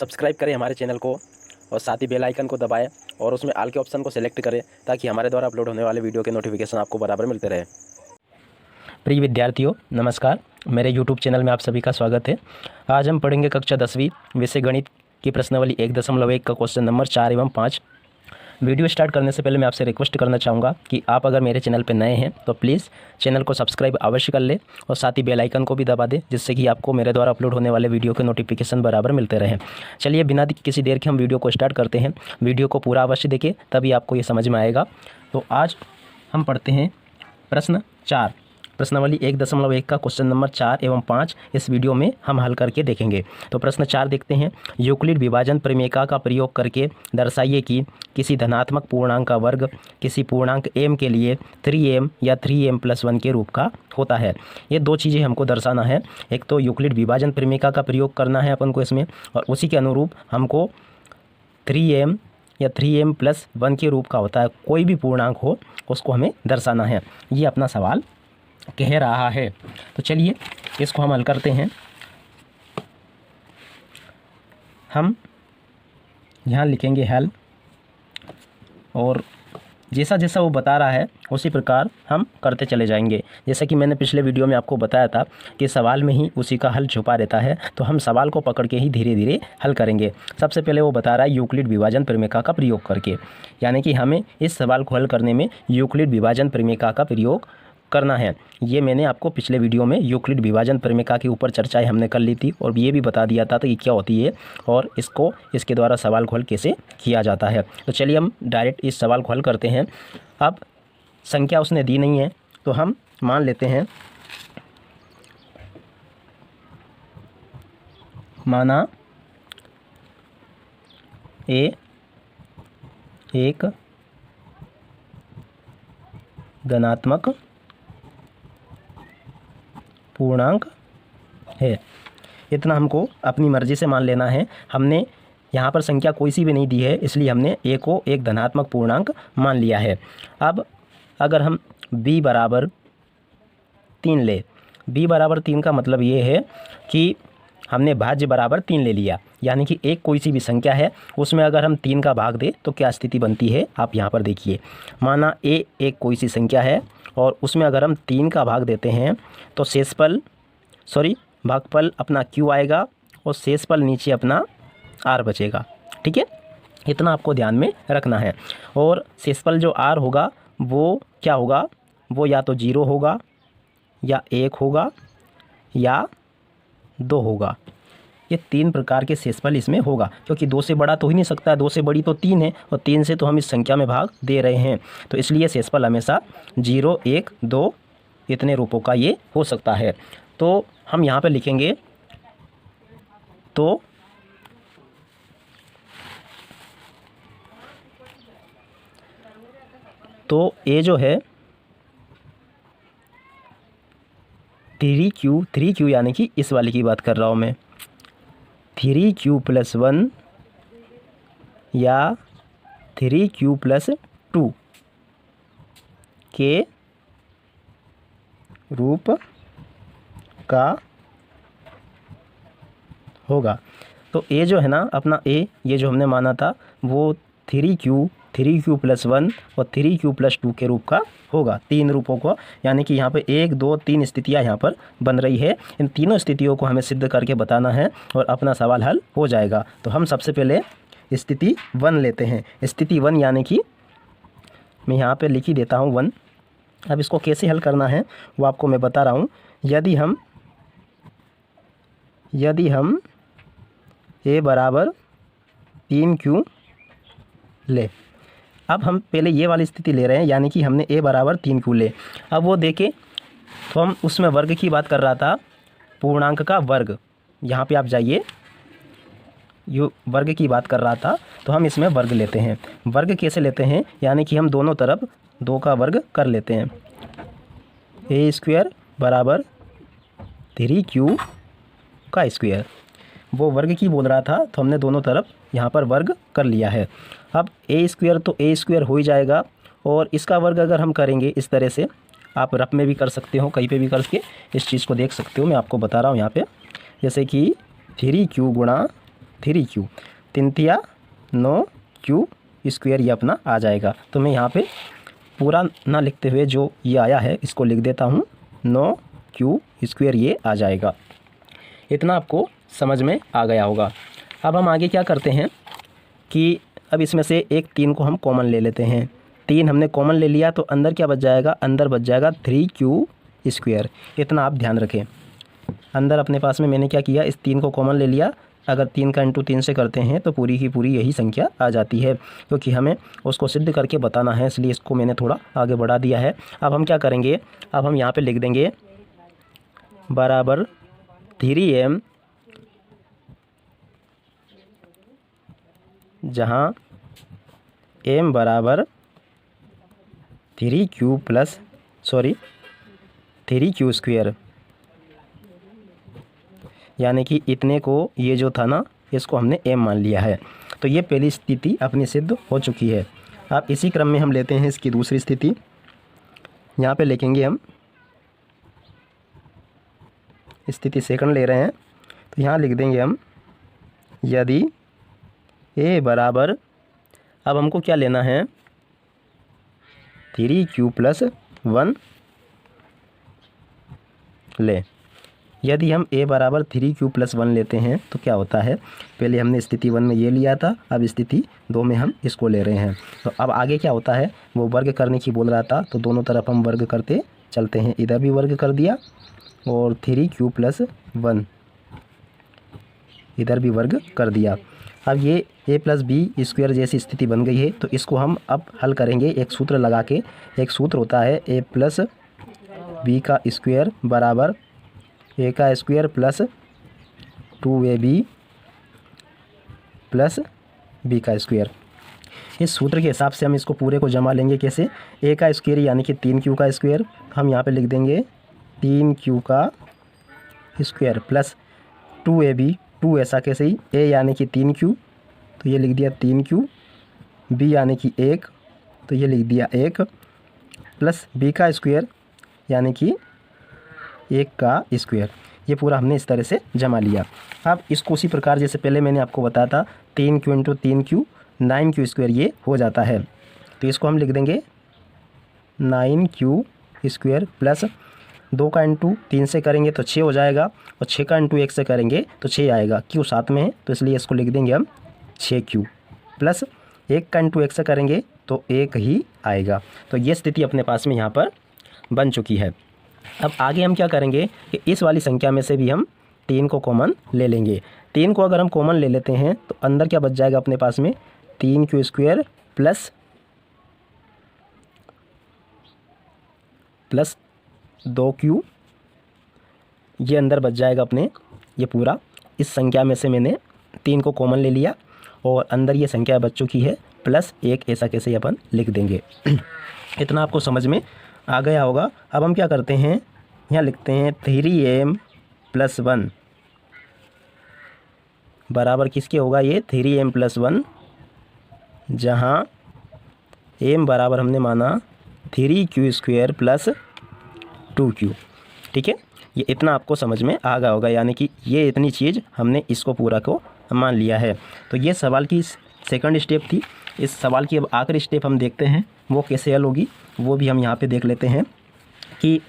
Subscribe करें हमारे channel को और साथ ही बेल आइकन को दबाएं और उसमें ऑल के ऑप्शन को सेलेक्ट करें ताकि हमारे द्वारा अपलोड होने वाले वीडियो के नोटिफिकेशन आपको बराबर मिलते रहे। प्रिय विद्यार्थियों नमस्कार, मेरे यूट्यूब चैनल में आप सभी का स्वागत है। आज हम पढ़ेंगे कक्षा 10वीं विषय गणित की प्रश्नावली 1.1 का क्वेश्चन नंबर 4 एवं 5। वीडियो स्टार्ट करने से पहले मैं आपसे रिक्वेस्ट करना चाहूँगा कि आप अगर मेरे चैनल पर नए हैं तो प्लीज़ चैनल को सब्सक्राइब अवश्य कर लें और साथ ही बेल आइकन को भी दबा दें, जिससे कि आपको मेरे द्वारा अपलोड होने वाले वीडियो के नोटिफिकेशन बराबर मिलते रहें। चलिए बिना किसी देर के हम वीडियो को स्टार्ट करते हैं। वीडियो को पूरा अवश्य देखें, तभी आपको ये समझ में आएगा। तो आज हम पढ़ते हैं प्रश्न 4, प्रश्नावली 1.1 का क्वेश्चन नंबर 4 एवं 5 इस वीडियो में हम हल करके देखेंगे। तो प्रश्न 4 देखते हैं। यूक्लिड विभाजन प्रमेय का प्रयोग करके दर्शाइए कि किसी धनात्मक पूर्णांक का वर्ग किसी पूर्णांक m के लिए 3m या 3m+1 के रूप का होता है। ये दो चीज़ें हमको दर्शाना है। एक तो यूक्लिड विभाजन प्रमेय का प्रयोग करना है अपन को इसमें, और उसी के अनुरूप हमको 3m या 3m+1 के रूप का होता है कोई भी पूर्णांक हो उसको हमें दर्शाना है। ये अपना सवाल कह रहा है। तो चलिए इसको हम हल करते हैं। हम यहाँ लिखेंगे हल, और जैसा जैसा वो बता रहा है उसी प्रकार हम करते चले जाएंगे। जैसा कि मैंने पिछले वीडियो में आपको बताया था कि सवाल में ही उसी का हल छुपा रहता है, तो हम सवाल को पकड़ के ही धीरे धीरे हल करेंगे। सबसे पहले वो बता रहा है यूक्लिड विभाजन प्रमेय का प्रयोग करके, यानी कि हमें इस सवाल को हल करने में यूक्लिड विभाजन प्रमेय का प्रयोग करना है। ये मैंने आपको पिछले वीडियो में यूक्लिड विभाजन प्रमेय के ऊपर चर्चाएं हमने कर ली थी, और ये भी बता दिया था तो ये क्या होती है और इसके द्वारा सवाल को हल कैसे किया जाता है। तो चलिए हम डायरेक्ट इस सवाल को हल करते हैं। अब संख्या उसने दी नहीं है तो हम मान लेते हैं, माना ए एक धनात्मक पूर्णांक है। इतना हमको अपनी मर्ज़ी से मान लेना है। हमने यहाँ पर संख्या कोई सी भी नहीं दी है, इसलिए हमने a को एक धनात्मक पूर्णांक मान लिया है। अब अगर हम b बराबर 3 ले, b बराबर 3 का मतलब ये है कि हमने भाज्य बराबर 3 ले लिया, यानी कि एक कोई सी भी संख्या है उसमें अगर हम 3 का भाग दें तो क्या स्थिति बनती है आप यहाँ पर देखिए। माना a एक कोई सी संख्या है और उसमें अगर हम 3 का भाग देते हैं तो भागफल अपना q आएगा और शेषफल नीचे अपना r बचेगा। ठीक है, इतना आपको ध्यान में रखना है। और शेषफल जो r होगा वो क्या होगा, वो या तो 0 होगा या 1 होगा या 2 होगा। ये 3 प्रकार के शेषफल इसमें होगा, क्योंकि 2 से बड़ा तो ही नहीं सकता, 2 से बड़ी तो 3 है और 3 से तो हम इस संख्या में भाग दे रहे हैं, तो इसलिए शेषफल हमेशा 0, 1, 2 इतने रूपों का ये हो सकता है। तो हम यहाँ पे लिखेंगे तो ए जो है 3q यानी कि इस वाले की बात कर रहा हूँ मैं, 3q+1 या 3q+2 के रूप का होगा। तो a जो है ना अपना a, ये जो हमने माना था वो 3q+1 और 3q+2 के रूप का होगा, 3 रूपों को, यानी कि यहाँ पे 1, 2, 3 स्थितियाँ यहाँ पर बन रही है। इन तीनों स्थितियों को हमें सिद्ध करके बताना है और अपना सवाल हल हो जाएगा। तो हम सबसे पहले स्थिति 1 लेते हैं। स्थिति 1 यानी कि मैं यहाँ पे लिख ही देता हूँ 1। अब इसको कैसे हल करना है वो आपको मैं बता रहा हूँ। यदि हम a बराबर 3q ले, अब हम पहले ये वाली स्थिति ले रहे हैं, यानी कि हमने a बराबर 3q ले। अब वो देखें तो हम उसमें वर्ग की बात कर रहा था, पूर्णांक का वर्ग। यहाँ पे आप जाइए, यो वर्ग की बात कर रहा था तो हम इसमें वर्ग लेते हैं। वर्ग कैसे लेते हैं, यानी कि हम दोनों तरफ 2 का वर्ग कर लेते हैं। a² बराबर 3q का स्क्वायर, वो वर्ग की बोल रहा था तो हमने दोनों तरफ यहाँ पर वर्ग कर लिया है। अब a² तो a² हो ही जाएगा, और इसका वर्ग अगर हम करेंगे इस तरह से, आप रफ में भी कर सकते हो, कहीं पे भी करके इस चीज़ को देख सकते हो। मैं आपको बता रहा हूँ यहाँ पे, जैसे कि 3q गुणा 3 क्यू, 3×9 क्यू² ये अपना आ जाएगा। तो मैं यहाँ पे पूरा ना लिखते हुए जो ये आया है इसको लिख देता हूँ, 9 क्यू² ये आ जाएगा। इतना आपको समझ में आ गया होगा। अब हम आगे क्या करते हैं कि अब इसमें से एक 3 को हम कॉमन ले लेते हैं। 3 हमने कॉमन ले लिया तो अंदर क्या बच जाएगा, अंदर बच जाएगा 3 क्यू²। इतना आप ध्यान रखें। अंदर अपने पास में मैंने क्या किया, इस 3 को कॉमन ले लिया। अगर 3 का इंटू 3 से करते हैं तो पूरी की पूरी यही संख्या आ जाती है, क्योंकि हमें उसको सिद्ध करके बताना है, इसलिए इसको मैंने थोड़ा आगे बढ़ा दिया है। अब हम क्या करेंगे, अब हम यहाँ पे लिख देंगे बराबर 3m, जहाँ m बराबर 3 क्यू², यानी कि इतने को ये जो था ना इसको हमने m मान लिया है। तो ये पहली स्थिति अपनी सिद्ध हो चुकी है। अब इसी क्रम में हम लेते हैं इसकी दूसरी स्थिति। यहाँ पे लिखेंगे हम, स्थिति सेकंड ले रहे हैं तो यहाँ लिख देंगे हम, यदि a बराबर, अब हमको क्या लेना है, 3q+1 ले। यदि हम a बराबर 3q+1 लेते हैं तो क्या होता है, पहले हमने स्थिति 1 में ये लिया था, अब स्थिति 2 में हम इसको ले रहे हैं। तो अब आगे क्या होता है, वो वर्ग करने की बोल रहा था तो दोनों तरफ हम वर्ग करते चलते हैं। इधर भी वर्ग कर दिया और 3q+1 इधर भी वर्ग कर दिया। अब ये a+b² जैसी स्थिति बन गई है, तो इसको हम अब हल करेंगे एक सूत्र लगा के। एक सूत्र होता है a+b² बराबर a² plus 2ab plus b²। इस सूत्र के हिसाब से हम इसको पूरे को जमा लेंगे। कैसे, a² यानी कि 3q² हम यहाँ पे लिख देंगे 3q² प्लस 2ab, 2 ऐसा कैसे ही, a यानी कि 3q तो ये लिख दिया 3q, b यानी कि 1 तो ये लिख दिया 1 प्लस b² यानी कि 1²। ये पूरा हमने इस तरह से जमा लिया। अब इसको उसी प्रकार जैसे पहले मैंने आपको बताया था 3q इंटू 3q 9q² ये हो जाता है। तो इसको हम लिख देंगे 9q² प्लस 2 का इंटू 3 से करेंगे तो 6 हो जाएगा, और 6 का इंटू 1 से करेंगे तो 6 आएगा। क्यू साथ में है तो इसलिए इसको लिख देंगे हम 6q प्लस 1 का इंटू 1 से करेंगे तो 1 ही आएगा। तो ये स्थिति अपने पास में यहाँ पर बन चुकी है। अब आगे हम क्या करेंगे कि इस वाली संख्या में से भी हम 3 को कॉमन ले लेंगे। 3 को अगर हम कॉमन ले लेते हैं तो अंदर क्या बच जाएगा अपने पास में, 3q² प्लस 2q, ये अंदर बच जाएगा अपने। ये पूरा इस संख्या में से मैंने 3 को कॉमन ले लिया और अंदर ये संख्या बच चुकी है प्लस 1, ऐसा कैसे अपन लिख देंगे। इतना आपको समझ में आ गया होगा। अब हम क्या करते हैं, यहाँ लिखते हैं 3m+1 बराबर किसके होगा, ये 3m+1, जहाँ m बराबर हमने माना 3q² प्लस 2q। ठीक है, ये इतना आपको समझ में आ गया होगा, यानी कि ये इतनी चीज़ हमने इसको पूरा को मान लिया है। तो ये सवाल की सेकंड स्टेप थी। इस सवाल की अब आखिरी स्टेप हम देखते हैं वो कैसे हल होगी, वो भी हम यहाँ पे देख लेते हैं कि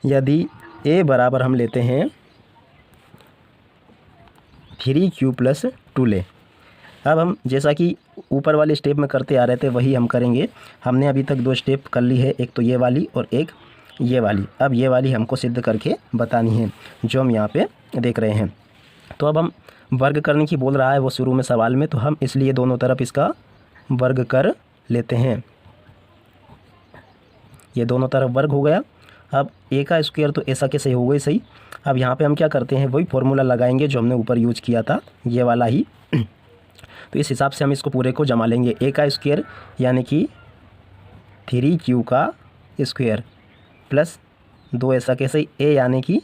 यदि a बराबर हम लेते हैं 3q+2 ले। अब हम जैसा कि ऊपर वाले स्टेप में करते आ रहे थे वही हम करेंगे। हमने अभी तक 2 स्टेप कर ली है, एक तो ये वाली और एक ये वाली। अब ये वाली हमको सिद्ध करके बतानी है जो हम यहाँ पे देख रहे हैं। तो अब हम वर्ग करने की बोल रहा है वो शुरू में सवाल में, तो हम इसलिए दोनों तरफ इसका वर्ग कर लेते हैं। ये दोनों तरफ वर्ग हो गया। अब a² तो ऐसा कैसे हो गई सही। अब यहाँ पे हम क्या करते हैं, वही फॉर्मूला लगाएंगे जो हमने ऊपर यूज किया था, ये वाला ही। तो इस हिसाब से हम इसको पूरे को जमा लेंगे। a² यानी कि 3q² प्लस 2 ऐसा कैसे, a यानी कि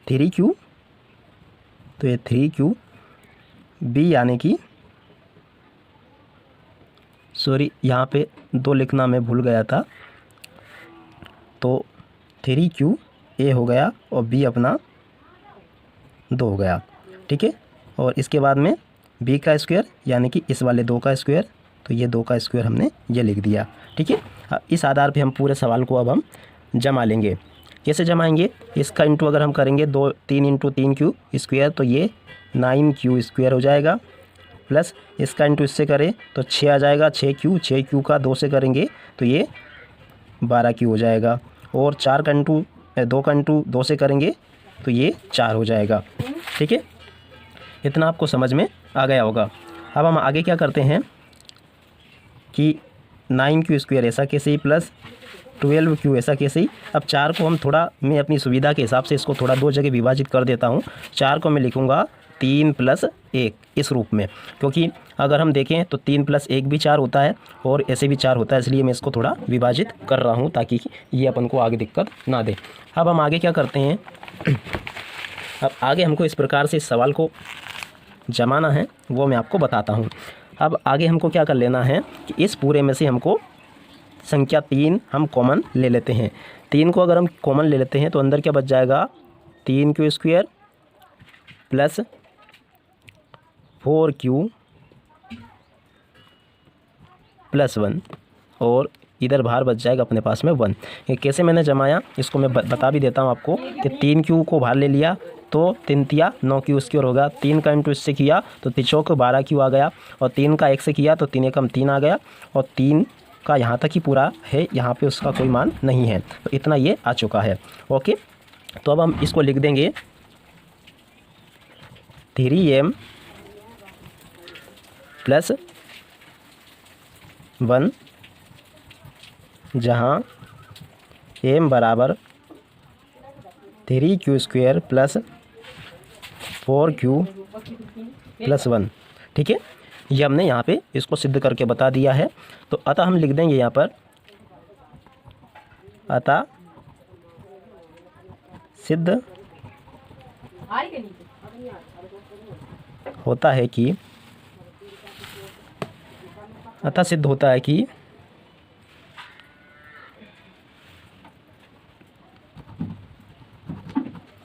3q तो ये 3q, b यानी कि, सॉरी यहाँ पे 2 लिखना मैं भूल गया था, तो 3q, ए हो गया और बी अपना 2 हो गया, ठीक है। और इसके बाद में बी का स्क्वायर यानी कि इस वाले 2 का स्क्वायर, तो ये 2 का स्क्वायर हमने ये लिख दिया, ठीक है। इस आधार पे हम पूरे सवाल को अब हम जमा लेंगे। कैसे जमाएंगे? इसका इंटू अगर हम करेंगे 3 इंटू 3 क्यू स्क्वायर तो ये 9 क्यू स्क्वायर हो जाएगा, प्लस इसका इंटू इससे करें तो 6 आ जाएगा, 6 क्यू का 2 से करेंगे तो ये 12 क्यू हो जाएगा, और 4 का इंटू 2 का इंटू 2 से करेंगे तो ये 4 हो जाएगा, ठीक है। इतना आपको समझ में आ गया होगा। अब हम आगे क्या करते हैं कि 9 क्यू स्क्वायर ऐसा कैसे ही प्लस 12 क्यू ऐसा कैसे ही। अब 4 को हम थोड़ा, मैं अपनी सुविधा के हिसाब से इसको थोड़ा 2 जगह विभाजित कर देता हूँ। 4 को मैं लिखूँगा 3 + 1 इस रूप में, क्योंकि अगर हम देखें तो 3 + 1 भी 4 होता है और ऐसे भी 4 होता है, इसलिए मैं इसको थोड़ा विभाजित कर रहा हूँ ताकि ये अपन को आगे दिक्कत ना दे। अब हम आगे क्या करते हैं, अब आगे हमको इस प्रकार से इस सवाल को जमाना है, वो मैं आपको बताता हूँ। अब आगे हमको क्या कर लेना है कि इस पूरे में से हमको संख्या 3 हम कॉमन ले लेते हैं। 3 को अगर हम कॉमन ले लेते हैं तो अंदर क्या बच जाएगा, 3 Q square plus 4 Q plus 1, और इधर बाहर बच जाएगा अपने पास में 1। ये कैसे मैंने जमाया इसको मैं बता भी देता हूँ आपको कि 3 क्यू को बाहर ले लिया तो 3 तिया 9 क्यू स्क्वायर होगा, 3 का इंटू इससे किया तो 3 चौक 12 क्यू आ गया, और 3 का 1 से किया तो 3 एकम 3 आ गया, और 3 का यहाँ तक ही पूरा है, यहाँ पे उसका कोई मान नहीं है, तो इतना ये आ चुका है। ओके, तो अब हम इसको लिख देंगे 3m + 1, जहाँ m बराबर 3 Q square plus 4 Q plus 1, ठीक है। ये हमने यहाँ पे इसको सिद्ध करके बता दिया है। तो अतः हम लिख देंगे यहाँ पर, अतः सिद्ध होता है कि, अतः सिद्ध होता है कि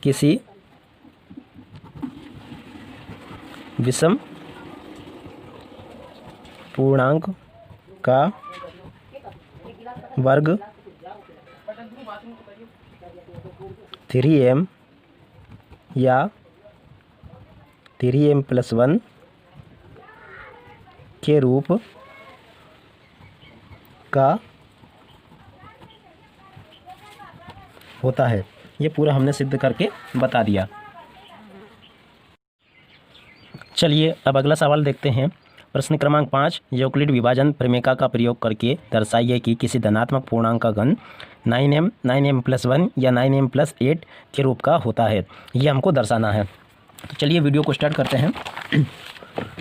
किसी विषम पूर्णांक का वर्ग 3m या 3m + 1 के रूप का होता है। ये पूरा हमने सिद्ध करके बता दिया। चलिए अब अगला सवाल देखते हैं। प्रश्न क्रमांक 5, यूक्लिड विभाजन प्रमेय का प्रयोग करके दर्शाइए कि किसी धनात्मक पूर्णांक का घन 9m, 9m + 1 या 9m + 8 के रूप का होता है। ये हमको दर्शाना है। तो चलिए वीडियो को स्टार्ट करते हैं,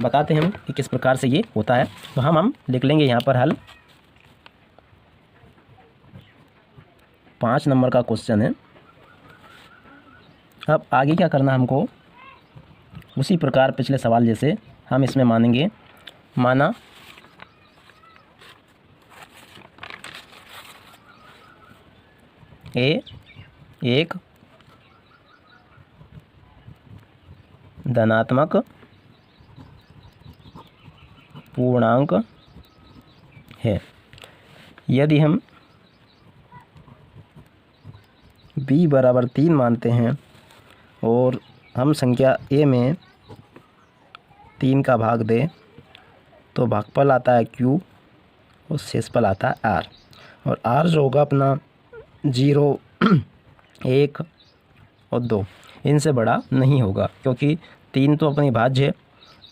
बताते हैं कि किस प्रकार से ये होता है। तो हम लिख लेंगे यहाँ पर हल। 5 नंबर का क्वेश्चन है। अब आगे क्या करना हमको, उसी प्रकार पिछले सवाल जैसे हम इसमें मानेंगे, माना ए एक धनात्मक पूर्णांक है। यदि हम b बराबर 3 मानते हैं और हम संख्या a में 3 का भाग दें तो भागफल आता है q और शेषफल आता है r, और r जो होगा अपना 0, 1 और 2, इनसे बड़ा नहीं होगा, क्योंकि 3 तो अपनी भाज्य है,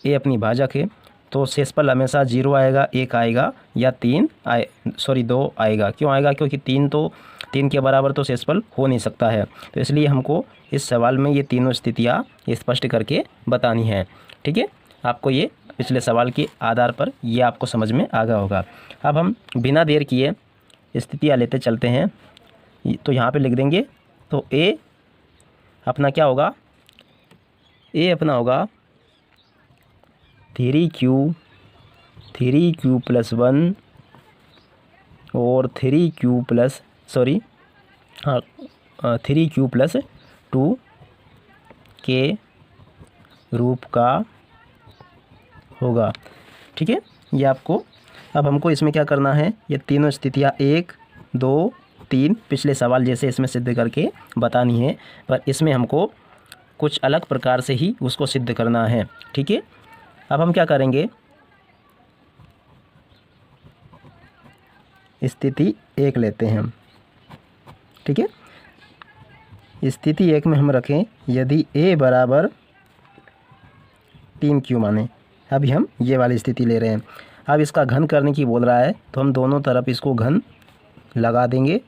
a अपनी भाजक है, तो शेषफल हमेशा 0 आएगा, 1 आएगा या 2 आएगा। क्यों आएगा? क्योंकि 3 के बराबर तो शेषफल हो नहीं सकता है। तो इसलिए हमको इस सवाल में ये तीनों स्थितियाँ स्पष्ट करके बतानी है, ठीक है। आपको ये पिछले सवाल के आधार पर ये आपको समझ में आ गया होगा। अब हम बिना देर किए स्थितियाँ लेते चलते हैं। तो यहाँ पे लिख देंगे, तो ए अपना क्या होगा, ए अपना होगा 3q + 1 और 3q + 3q प्लस 2 के रूप का होगा। ठीक है, ये आपको अब हमको इसमें क्या करना है, ये तीनों स्थितियाँ 1 2 3 पिछले सवाल जैसे इसमें सिद्ध करके बतानी है, पर इसमें हमको कुछ अलग प्रकार से ही उसको सिद्ध करना है। ठीक है, अब हम क्या करेंगे, स्थिति 1 लेते हैं हम। ठीक है, स्थिति 1 में हम रखें यदि a बराबर 3q माने, अभी हम ये वाली स्थिति ले रहे हैं। अब इसका घन करने की बोल रहा है तो हम दोनों तरफ इसको घन लगा देंगे,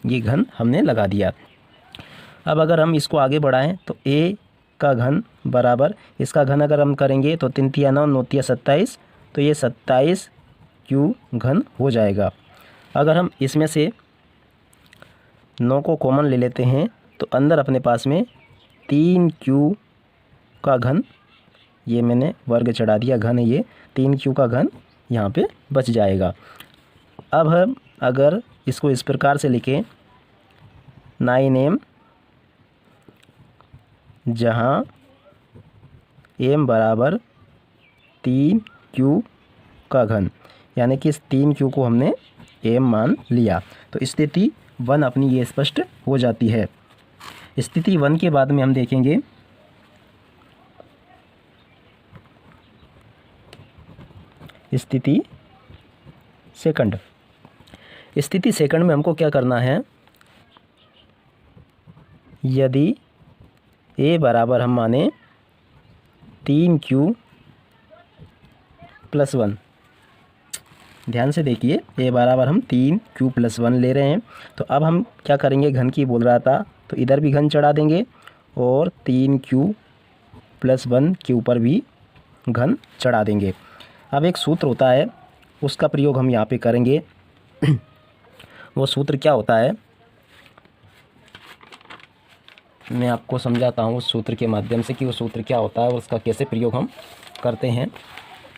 ये घन हमने लगा दिया। अब अगर हम इसको आगे बढ़ाएं तो a का घन बराबर, इसका घन अगर हम करेंगे तो 3 तिया 9 9 तिया 27, तो ये 27q घन हो जाएगा। अगर हम इसमें से 9 को कॉमन ले लेते हैं तो अंदर अपने पास में 3q का घन, ये मैंने वर्ग चढ़ा दिया, घन है ये, 3q का घन यहाँ पे बच जाएगा। अब हम अगर इसको इस प्रकार से लिखें 9m, जहाँ m बराबर 3q का घन, यानी कि इस 3q को हमने m मान लिया, तो स्थिति 1 अपनी ये स्पष्ट हो जाती है। स्थिति 1 के बाद में हम देखेंगे स्थिति सेकंड। स्थिति सेकंड में हमको क्या करना है, यदि a बराबर हम माने 3q प्लस 1, ध्यान से देखिए a बराबर हम 3q प्लस 1 ले रहे हैं, तो अब हम क्या करेंगे, घन की बोल रहा था तो इधर भी घन चढ़ा देंगे और 3q प्लस 1 के ऊपर भी घन चढ़ा देंगे। अब एक सूत्र होता है उसका प्रयोग हम यहाँ पे करेंगे। वो सूत्र क्या होता है, मैं आपको समझाता हूँ उस सूत्र के माध्यम से कि वो सूत्र क्या होता है और उसका कैसे प्रयोग हम करते हैं।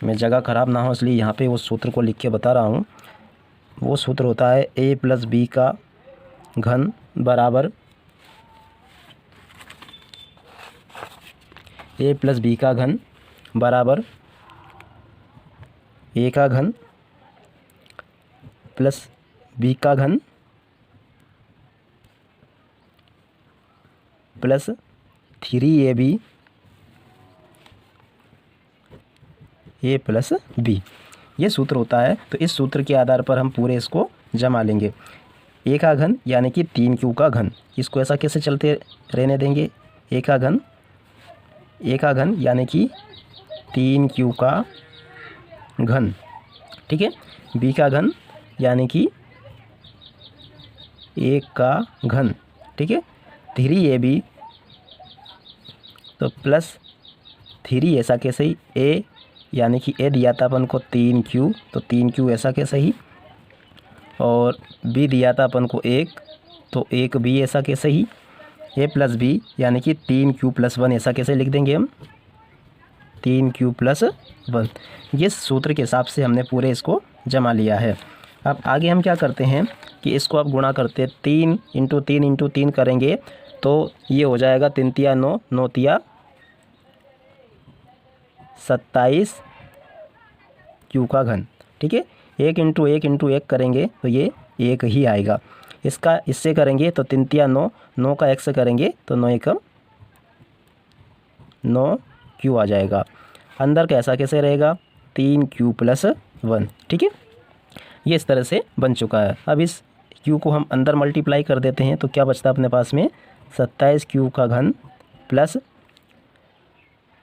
मैं जगह ख़राब ना हो इसलिए यहाँ पे उस सूत्र को लिख के बता रहा हूँ। वो सूत्र होता है a प्लस बी का घन बराबर a प्लस बी का घन बराबर a का घन प्लस b का घन plus 3ab a plus b, ये सूत्र होता है। तो इस सूत्र के आधार पर हम पूरे इसको जमा लेंगे। a का घन यानी कि 3q का घन, इसको ऐसा कैसे चलते रहने देंगे, a का घन यानी कि 3q का घन, ठीक है। b का घन यानी कि 1 का घन, ठीक है। 3ab तो प्लस 3 ऐसा कैसे ही, a यानी कि a दिया था अपन को 3q, तो 3q ऐसा कैसे ही, और b दिया था अपन को 1, तो 1b ऐसा कैसे ही, a प्लस b यानी कि 3q प्लस 1 ऐसा कैसे लिख देंगे हम, 3q प्लस 1। ये सूत्र के हिसाब से हमने पूरे इसको जमा लिया है। अब आगे हम क्या करते हैं कि इसको अब गुणा करते हैं, 3 इंटू 3 इंटू 3 करेंगे तो ये हो जाएगा 3 तिया 9 9 तिया 27 q का घन, ठीक है। 1 इंटू 1 इंटू 1 करेंगे तो ये 1 ही आएगा। इसका इससे करेंगे तो 3 तिया 9 9 का 1 से करेंगे तो 9 एकम 9q आ जाएगा। अंदर कैसा कैसे रहेगा, 3q प्लस 1, ठीक है। ये इस तरह से बन चुका है। अब इस q को हम अंदर मल्टीप्लाई कर देते हैं तो क्या बचता है अपने पास में, 27q का घन प्लस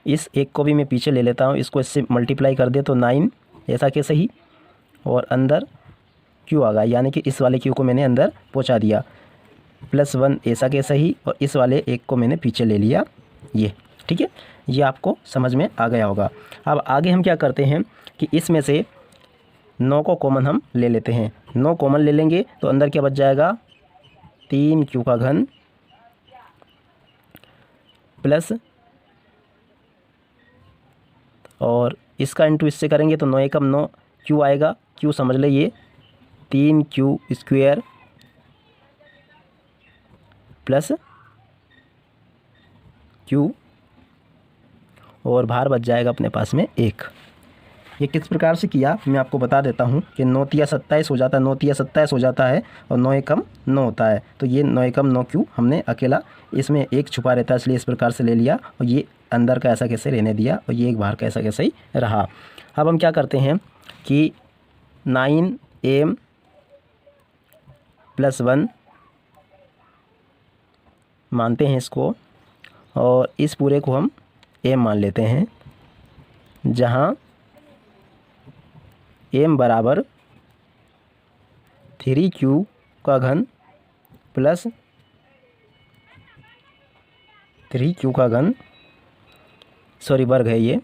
इस एक को भी मैं पीछे ले लेता हूँ, इसको इससे मल्टीप्लाई कर दे तो 9 ऐसा कैसे ही, और अंदर q आ गया, यानी कि इस वाले q को मैंने अंदर पहुँचा दिया, प्लस 1 ऐसा कैसे ही, और इस वाले एक को मैंने पीछे ले लिया, ये, ठीक है। ये आपको समझ में आ गया होगा। अब आगे हम क्या करते हैं कि इसमें से 9 को कॉमन हम ले लेते हैं। 9 कॉमन ले लेंगे तो अंदर क्या बच जाएगा, 3q का घन प्लस, और इसका इंटू इससे करेंगे तो 9 एकम 9q आएगा। q समझ ले ये 3q स्क्वायर प्लस क्यू और बाहर बच जाएगा अपने पास में 1। ये किस प्रकार से किया मैं आपको बता देता हूँ कि 9 तिया 27 हो जाता है, 9 तिया 27 हो जाता है और 9 एकम 9 होता है। तो ये 9 एकम 9 क्यू हमने अकेला इसमें 1 छुपा रहता है, इसलिए इस प्रकार से ले लिया और ये अंदर का ऐसा कैसे रहने दिया और ये एक बाहर का ऐसा कैसे ही रहा। अब हम क्या करते हैं कि 9m + 1 मानते हैं इसको और इस पूरे को हम m मान लेते हैं, जहाँ m बराबर 3q का घन प्लस 3q का घन वर्ग है ये,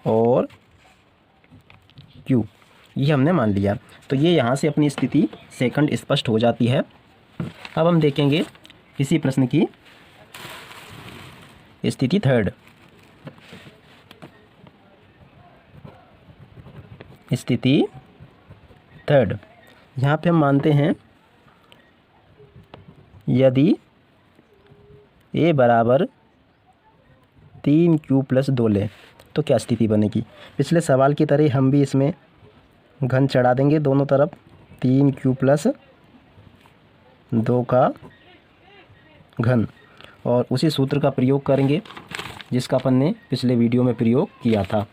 और q ये हमने मान लिया। तो ये यहाँ से अपनी स्थिति सेकंड स्पष्ट हो जाती है। अब हम देखेंगे इसी प्रश्न की स्थिति थर्ड। स्थिति थर्ड, यहाँ पे हम मानते हैं यदि a बराबर 3q + 2 लें तो क्या स्थिति बनेगी। पिछले सवाल की तरह हम भी इसमें घन चढ़ा देंगे दोनों तरफ, 3q + 2 का घन, और उसी सूत्र का प्रयोग करेंगे जिसका अपन ने पिछले वीडियो में प्रयोग किया था।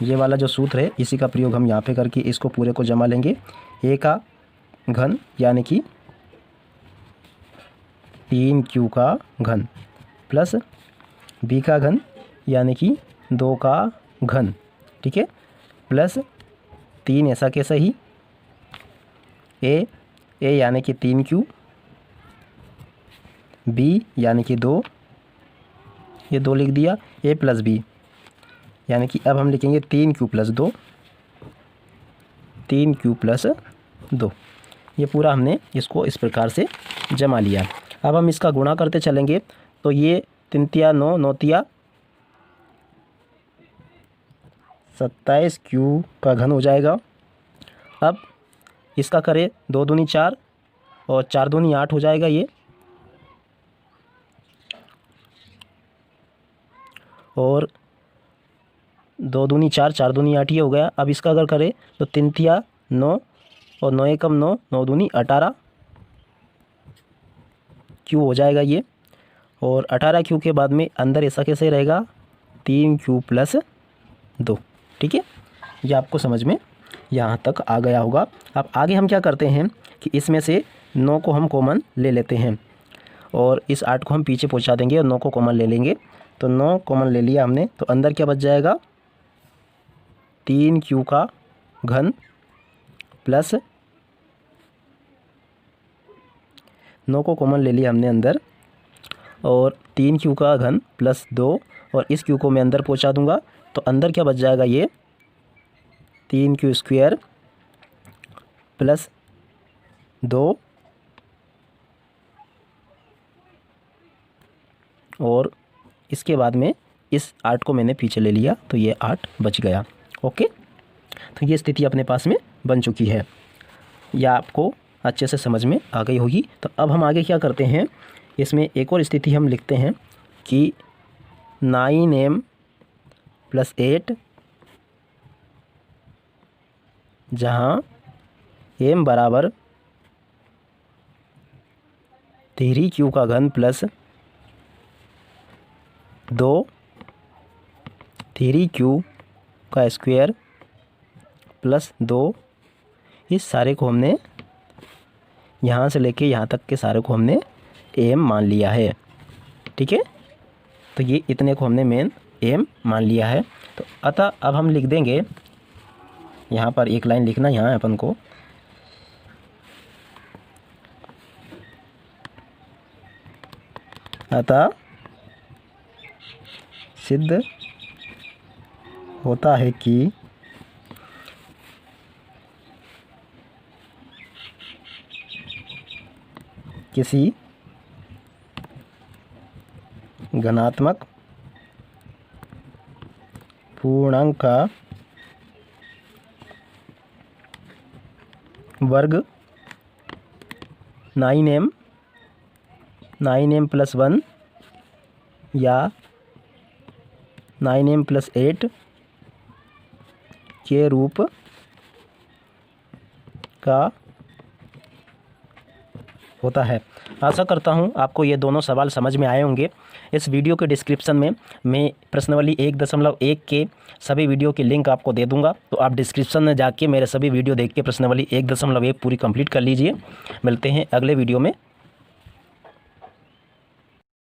ये वाला जो सूत्र है इसी का प्रयोग हम यहाँ पे करके इसको पूरे को जमा लेंगे। a का घन यानी कि 3q का घन प्लस b का घन यानी कि 2 का घन, ठीक है, प्लस 3 ऐसा कैसा ही a यानी कि 3q, b यानी कि 2, ये 2 लिख दिया, a + b यानी कि अब हम लिखेंगे 3q + 2, 3q + 2। ये पूरा हमने इसको इस प्रकार से जमा लिया। अब हम इसका गुणा करते चलेंगे तो ये 3 तिया 9, 9 तिया 27q का घन हो जाएगा। अब इसका करें 2 दूनी 4 और 4 दूनी 8 हो जाएगा ये, और 2 दूनी 4, 4 दूनी 8 ये हो गया। अब इसका अगर करें तो 3 तिया 9 और 9 एकम 9, 9 दूनी 18 क्यू हो जाएगा ये, और 18 क्यू के बाद में अंदर ऐसा कैसे रहेगा 3q + 2, ठीक है। ये आपको समझ में यहाँ तक आ गया होगा। अब आगे हम क्या करते हैं कि इसमें से 9 को हम कॉमन ले लेते हैं और इस 8 को हम पीछे पहुँचा देंगे और 9 को कॉमन ले लेंगे। तो 9 कॉमन ले लिया हमने, तो अंदर क्या बच जाएगा 3q का घन प्लस 9 को कॉमन ले लिया हमने अंदर, और 3q का घन प्लस 2, और इस q को मैं अंदर पहुंचा दूंगा। तो अंदर क्या बच जाएगा ये 3q² प्लस 2, और इसके बाद में इस 8 को मैंने पीछे ले लिया तो ये 8 बच गया। ओके, तो ये स्थिति अपने पास में बन चुकी है, या आपको अच्छे से समझ में आ गई होगी। तो अब हम आगे क्या करते हैं, इसमें एक और स्थिति हम लिखते हैं कि 9m + 8, जहाँ m बराबर 3q का घन प्लस 2 3q का स्क्वायर प्लस 2, इस सारे को हमने यहाँ से लेके यहाँ तक के सारे को हमने m मान लिया है, ठीक है। तो ये इतने को हमने मेन m मान लिया है। तो अतः अब हम लिख देंगे, यहाँ पर एक लाइन लिखना यहाँ अपन को, अतः सिद्ध होता है कि किसी घनात्मक पूर्णांक का वर्ग 9m प्लस 1 या 9m प्लस 8 के रूप का होता है। आशा करता हूं आपको ये दोनों सवाल समझ में आए होंगे। इस वीडियो के डिस्क्रिप्शन में मैं प्रश्नावली 1.1 के सभी वीडियो की लिंक आपको दे दूंगा, तो आप डिस्क्रिप्शन में जाके मेरे सभी वीडियो देख के प्रश्नावली 1.1 पूरी कंप्लीट कर लीजिए। मिलते हैं अगले वीडियो में।